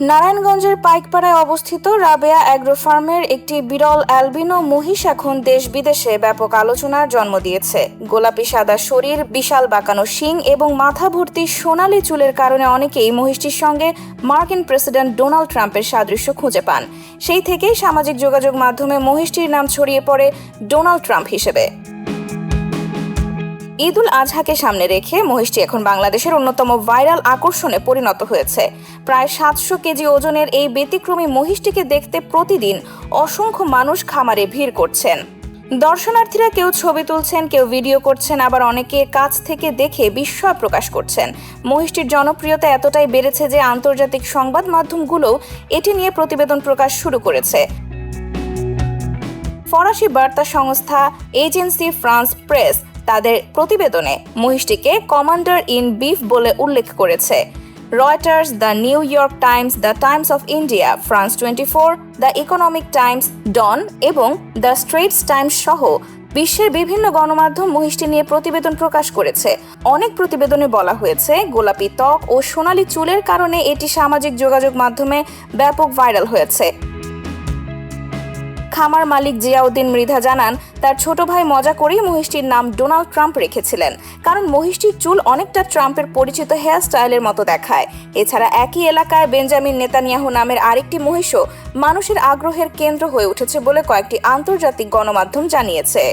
নারায়ণগঞ্জের পাইকপাড়ায় অবস্থিত রাবেয়া অ্যাগ্রো ফার্মের একটি বিরল অ্যালবিনো মহিষ এখন দেশ বিদেশে ব্যাপক আলোচনার জন্ম দিয়েছে। গোলাপি সাদা শরীর, বিশাল বাঁকানো শিং এবং মাথা ভর্তি সোনালি চুলের কারণে অনেকেই মহিষটির সঙ্গে মার্কিন প্রেসিডেন্ট ডোনাল্ড ট্রাম্পের সাদৃশ্য খুঁজে পান। সেই থেকেই সামাজিক যোগাযোগ মাধ্যমে মহিষটির নাম ছড়িয়ে পড়ে ডোনাল্ড ট্রাম্প হিসেবে। ঈদুল আজহাকে সামনে রেখে মহিষটি এখন বাংলাদেশের অন্যতম ভাইরাল আকর্ষণে পরিণত হয়েছে। প্রায় 700 কেজি ওজনের এই ব্যতিক্রমী মহিষটিকে দেখতে প্রতিদিন অসংখ্য মানুষ খামারে ভিড় করছেন। দর্শনার্থীরা কেউ ছবি তুলছেন, কেউ ভিডিও করছেন, আবার অনেকে কাছ থেকে দেখে বিস্ময় প্রকাশ করছেন। মহিষটির জনপ্রিয়তা এতটাই বেড়েছে যে আন্তর্জাতিক সংবাদ মাধ্যমগুলোও এটি নিয়ে প্রতিবেদন প্রকাশ শুরু করেছে। ফরাসি বার্তা সংস্থা এজেন্সি ফ্রান্স প্রেস তাদের প্রতিবেদনে মহিষটিকে কমান্ডার ইন বিফ বলে উল্লেখ করেছে। Reuters, the New York Times, the Times of India, France 24, the Economic Times, Dawn এবং দ্য স্ট্রেটস টাইমস সহ বিশ্বের বিভিন্ন গণমাধ্যম মহিষটি নিয়ে প্রতিবেদন প্রকাশ করেছে। অনেক প্রতিবেদনে বলা হয়েছে, গোলাপি ত্বক ও সোনালি চুলের কারণে এটি সামাজিক যোগাযোগ মাধ্যমে ব্যাপক ভাইরাল হয়েছে। খামার মালিক জিয়াউদ্দিন মৃধা জানান, তার ছোট ভাই মজা করেই মহিষটির নাম ডোনাল্ড ট্রাম্প রেখেছিলেন, কারণ মহিষটির চুল অনেকটা ট্রাম্পের পরিচিত হেয়ার স্টাইলের মতো দেখায়। এছাড়া একই এলাকায় বেঞ্জামিন নেতানিয়াহু নামের আরেকটি মহিষও মানুষের আগ্রহের কেন্দ্র হয়ে উঠেছে বলে কয়েকটি আন্তর্জাতিক গণমাধ্যম জানিয়েছে।